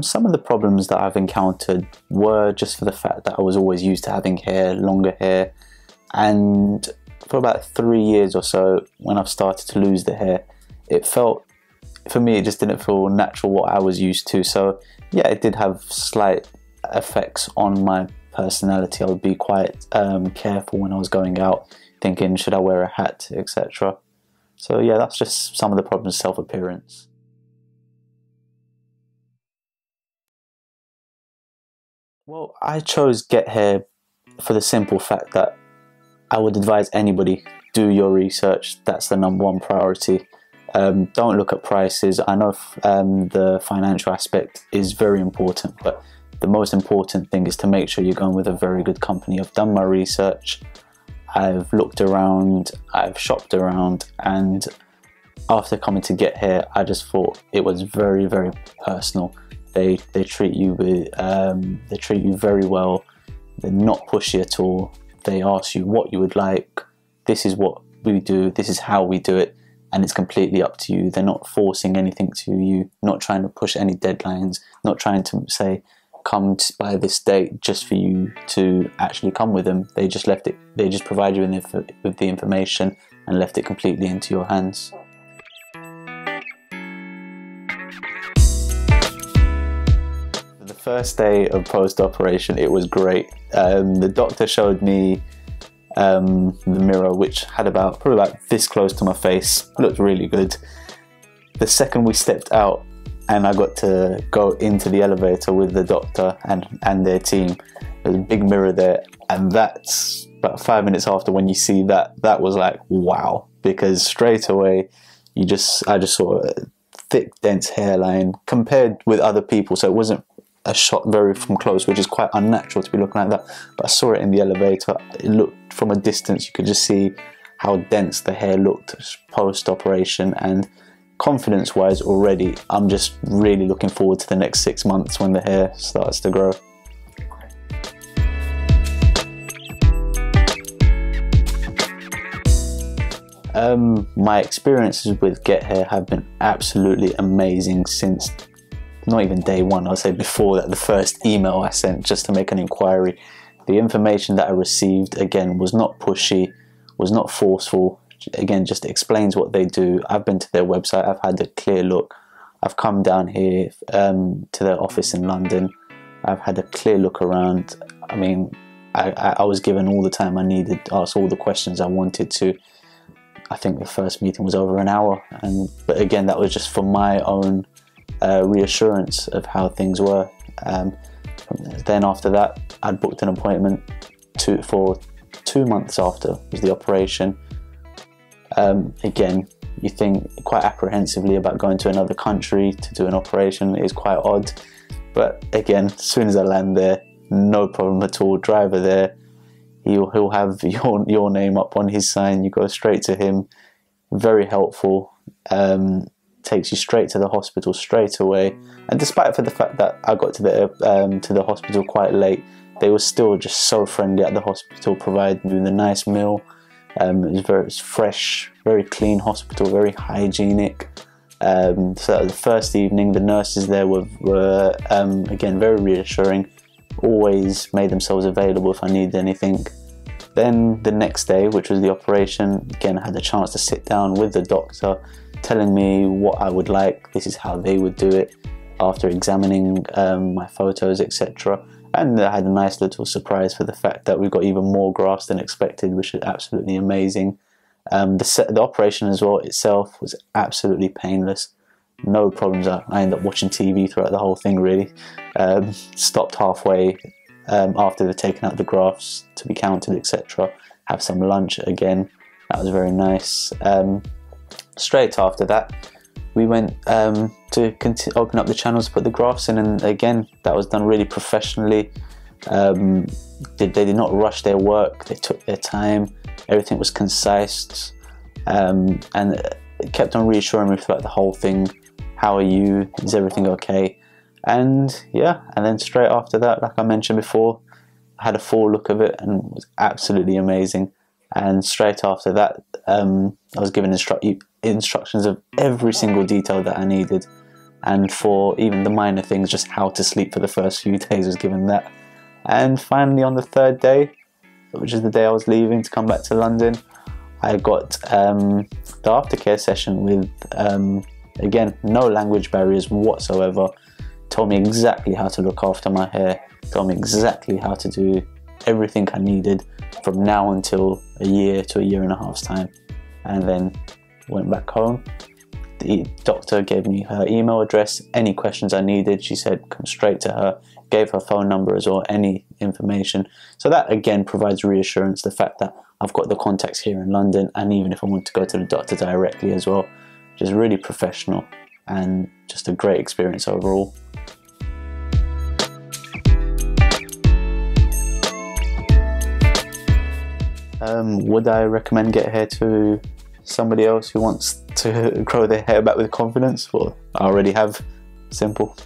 Some of the problems that I've encountered were just for the fact that I was always used to having hair, longer hair, and for about 3 years or so, when I've started to lose the hair, it felt, for me, it just didn't feel natural what I was used to. So yeah, it did have slight effects on my personality. I would be quite careful when I was going out, thinking, should I wear a hat, etc. So yeah, that's just some of the problems, self-appearance. Well, I chose GetHair for the simple fact that I would advise anybody, do your research. That's the #1 priority. Don't look at prices. I know the financial aspect is very important, but the most important thing is to make sure you're going with a very good company. I've done my research, I've looked around, I've shopped around, and after coming to GetHair, I just thought it was very, very personal. They treat you very well. They're not pushy at all. They ask you what you would like. This is what we do. This is how we do it, and it's completely up to you. They're not forcing anything to you. Not trying to push any deadlines. Not trying to say come by this date just for you to actually come with them. They just left it. They just provide you with the information and left it completely into your hands. First day of post-operation, it was great. The doctor showed me the mirror, which had probably about this close to my face. It looked really good. The second we stepped out and I got to go into the elevator with the doctor and their team, there's a big mirror there, and that's about 5 minutes after, when you see that was like wow, because straight away I just saw a thick, dense hairline compared with other people. So it wasn't a shot very from close, which is quite unnatural to be looking like that, but I saw it in the elevator. It looked from a distance, you could just see how dense the hair looked post-operation, and confidence wise already, I'm just really looking forward to the next 6 months when the hair starts to grow. My experiences with GetHair have been absolutely amazing since not even day one. I'll say before that, the first email I sent just to make an inquiry. The information that I received, again, was not pushy, was not forceful. Again, just explains what they do. I've been to their website, I've had a clear look. I've come down here to their office in London. I've had a clear look around. I mean, I was given all the time I needed, asked all the questions I wanted to. I think the first meeting was over an hour, but again, that was just for my own reassurance of how things were. Then after that, I'd booked an appointment for 2 months after was the operation. Again, you think quite apprehensively about going to another country to do an operation. It is quite odd, but again, as soon as I land there, no problem at all. Driver there, he'll have your name up on his sign. You go straight to him. Very helpful. Takes you straight to the hospital straight away. And despite for the fact that I got to the hospital quite late, they were still just so friendly at the hospital, providing me with a nice meal. It was very fresh, very clean hospital, very hygienic. So the first evening, the nurses there were again very reassuring. Always made themselves available if I needed anything. Then the next day, which was the operation, again I had the chance to sit down with the doctor, telling me what I would like. This is how they would do it after examining my photos, etc. And I had a nice little surprise for the fact that we got even more grafts than expected, which is absolutely amazing. The operation as well itself was absolutely painless. No problems. I ended up watching TV throughout the whole thing, really. Stopped halfway after they'd taken out the grafts to be counted, etc. Have some lunch again. That was very nice. Straight after that, we went to open up the channels to put the grafts in, and again, that was done really professionally. They did not rush their work. They took their time. Everything was concise, and it kept on reassuring me throughout the whole thing. How are you? Is everything okay? And yeah, and then straight after that, like I mentioned before, I had a full look of it and it was absolutely amazing. And straight after that, I was given instructions of every single detail that I needed, and for even the minor things, just how to sleep for the first few days, was given that. And finally, on the third day, which is the day I was leaving to come back to London, I got the aftercare session with, again, no language barriers whatsoever. Told me exactly how to look after my hair, told me exactly how to do everything I needed from now until a year to a year and a half's time. And then went back home. The doctor gave me her email address. Any questions I needed, she said, come straight to her. Gave her phone number as well, any information. So that again provides reassurance, the fact that I've got the contacts here in London, and even if I want to go to the doctor directly as well, which is really professional and just a great experience overall. Would I recommend GetHair to somebody else who wants to grow their hair back with confidence? Well, I already have. Simple.